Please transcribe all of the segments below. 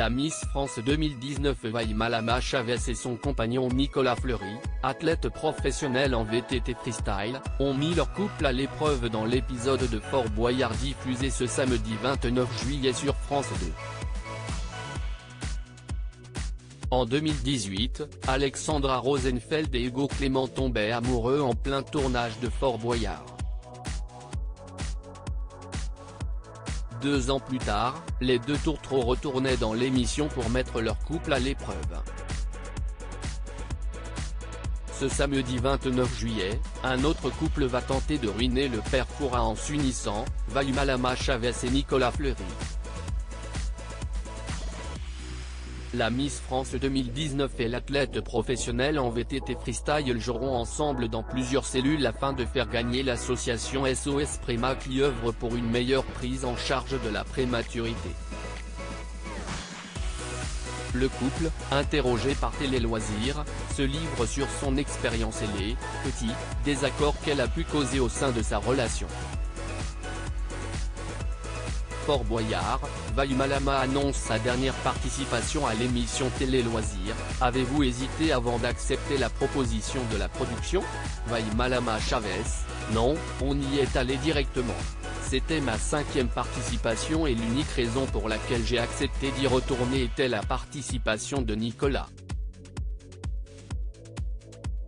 La Miss France 2019 Malama Chavez et son compagnon Nicolas Fleury, athlète professionnel en VTT freestyle, ont mis leur couple à l'épreuve dans l'épisode de Fort Boyard diffusé ce samedi 29 juillet sur France 2. En 2018, Alexandra Rosenfeld et Hugo Clément tombaient amoureux en plein tournage de Fort Boyard. 2 ans plus tard, les deux tourtereaux retournaient dans l'émission pour mettre leur couple à l'épreuve. Ce samedi 29 juillet, un autre couple va tenter de ruiner le père Fouras en s'unissant, Malama Chavez et Nicolas Fleury. La Miss France 2019 et l'athlète professionnel en VTT freestyle joueront ensemble dans plusieurs cellules afin de faire gagner l'association SOS Préma qui œuvre pour une meilleure prise en charge de la prématurité. Le couple, interrogé par Télé Loisirs, se livre sur son expérience et les petits désaccords qu'elle a pu causer au sein de sa relation. Fort Boyard, Malama annonce sa dernière participation à l'émission Télé Loisirs. Avez-vous hésité avant d'accepter la proposition de la production? Malama Chavez: non, on y est allé directement. C'était ma 5e participation et l'unique raison pour laquelle j'ai accepté d'y retourner était la participation de Nicolas.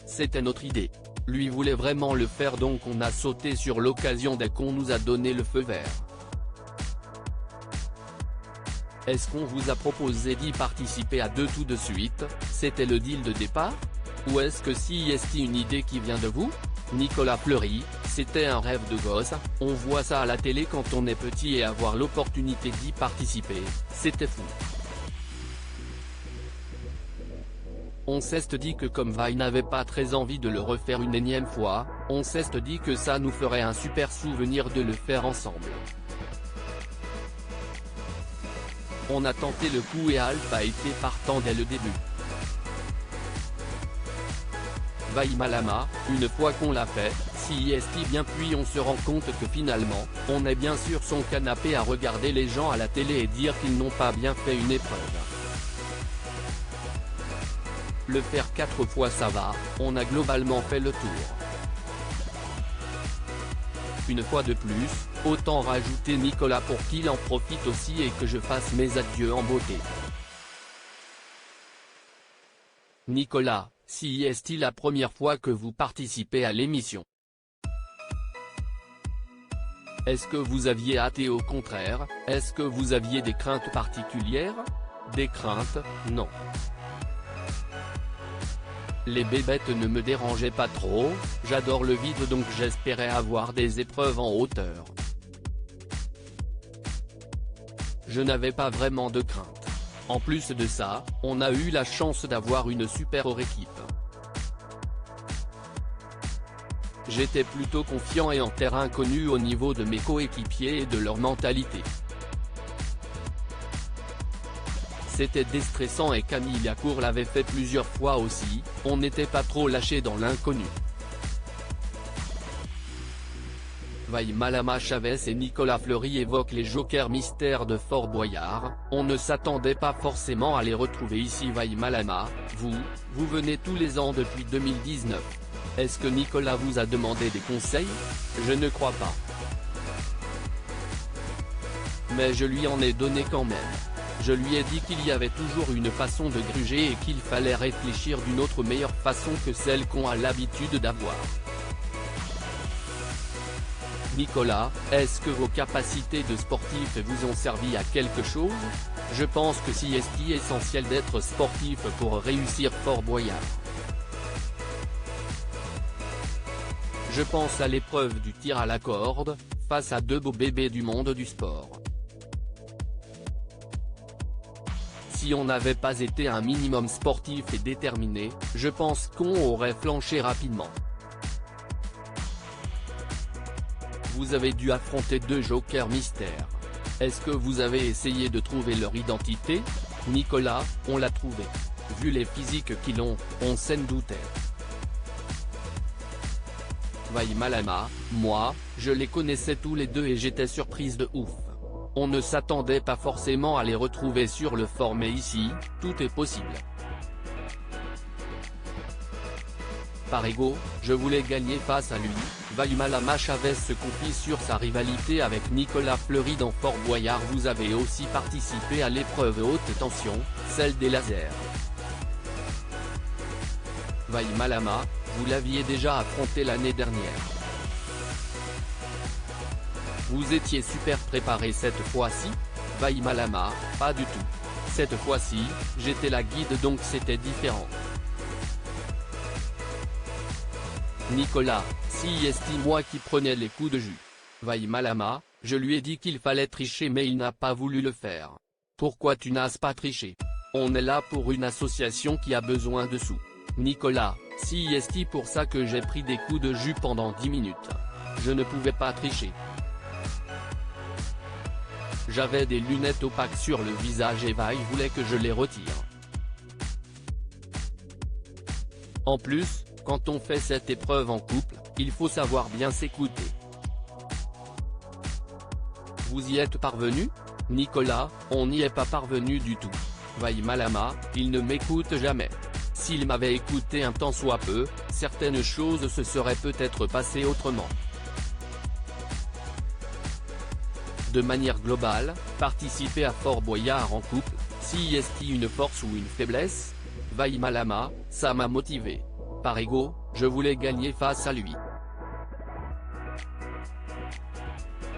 C'était notre idée. Lui voulait vraiment le faire donc on a sauté sur l'occasion dès qu'on nous a donné le feu vert. Est-ce qu'on vous a proposé d'y participer à deux tout de suite, c'était le deal de départ? Ou est-ce que c'est une idée qui vient de vous? Nicolas Fleury: c'était un rêve de gosse, on voit ça à la télé quand on est petit et avoir l'opportunité d'y participer, c'était fou. On s'est dit que comme n'avait pas très envie de le refaire une énième fois, on s'est dit que ça nous ferait un super souvenir de le faire ensemble. On a tenté le coup et Alf a été partant dès le début. Malama: une fois qu'on l'a fait, bien puis on se rend compte que finalement, on est bien sur son canapé à regarder les gens à la télé et dire qu'ils n'ont pas bien fait une épreuve. Le faire 4 fois ça va, on a globalement fait le tour. Une fois de plus, autant rajouter Nicolas pour qu'il en profite aussi et que je fasse mes adieux en beauté. Nicolas: c'est la première fois que vous participez à l'émission? Est-ce que vous aviez hâte et au contraire, est-ce que vous aviez des craintes particulières? Des craintes, non. Les bébêtes ne me dérangeaient pas trop, j'adore le vide donc j'espérais avoir des épreuves en hauteur. Je n'avais pas vraiment de crainte. En plus de ça, on a eu la chance d'avoir une super équipe. J'étais plutôt confiant et en terrain connu au niveau de mes coéquipiers et de leur mentalité. C'était déstressant et Camille Lacour l'avait fait plusieurs fois aussi, on n'était pas trop lâché dans l'inconnu. Malama Chavez et Nicolas Fleury évoquent les jokers mystères de Fort Boyard, on ne s'attendait pas forcément à les retrouver ici. Malama: vous venez tous les ans depuis 2019. Est-ce que Nicolas vous a demandé des conseils? Je ne crois pas. Mais je lui en ai donné quand même. Je lui ai dit qu'il y avait toujours une façon de gruger et qu'il fallait réfléchir d'une autre meilleure façon que celle qu'on a l'habitude d'avoir. Nicolas: est-ce que vos capacités de sportif vous ont servi à quelque chose? Je pense que c'est essentiel d'être sportif pour réussir Fort Boyard. Je pense à l'épreuve du tir à la corde, face à 2 beaux bébés du monde du sport. Si on n'avait pas été un minimum sportif et déterminé, je pense qu'on aurait flanché rapidement. Vous avez dû affronter 2 jokers mystères. Est-ce que vous avez essayé de trouver leur identité? Nicolas: on l'a trouvé. Vu les physiques qu'ils ont, on s'en doutait. Malama: moi, je les connaissais tous les deux et j'étais surprise de ouf. On ne s'attendait pas forcément à les retrouver sur le fort, mais ici, tout est possible. Par ego, je voulais gagner face à lui. Vaille Malama Chavez se confie sur sa rivalité avec Nicolas Fleury dans Fort Boyard. Vous avez aussi participé à l'épreuve haute tension, celle des lasers. Vaille Malama, vous l'aviez déjà affronté l'année dernière. Vous étiez super préparé cette fois-ci? Vaille Malama, pas du tout. Cette fois-ci, j'étais la guide donc c'était différent. Nicolas, si est moi qui prenais les coups de jus. Vaille Malama, je lui ai dit qu'il fallait tricher mais il n'a pas voulu le faire. Pourquoi tu n'as pas triché? On est là pour une association qui a besoin de sous. Nicolas, si est pour ça que j'ai pris des coups de jus pendant 10 minutes. Je ne pouvais pas tricher. J'avais des lunettes opaques sur le visage et Vaille voulait que je les retire. En plus, quand on fait cette épreuve en couple, il faut savoir bien s'écouter. Vous y êtes parvenu? Nicolas, on n'y est pas parvenu du tout. Vaille Malama, il ne m'écoute jamais. S'il m'avait écouté un tant soit peu, certaines choses se seraient peut-être passées autrement. De manière globale, participer à Fort Boyard en couple, si est-il une force ou une faiblesse? Vaille Malama, ça m'a motivé. Par ego, je voulais gagner face à lui.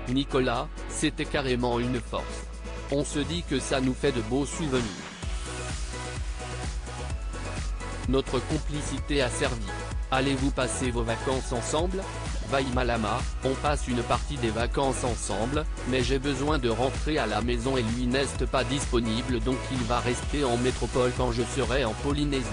Nicolas, c'était carrément une force. On se dit que ça nous fait de beaux souvenirs. Notre complicité a servi. Allez-vous passer vos vacances ensemble? Vaille Malama, on passe une partie des vacances ensemble, mais j'ai besoin de rentrer à la maison et lui n'est pas disponible donc il va rester en métropole quand je serai en Polynésie.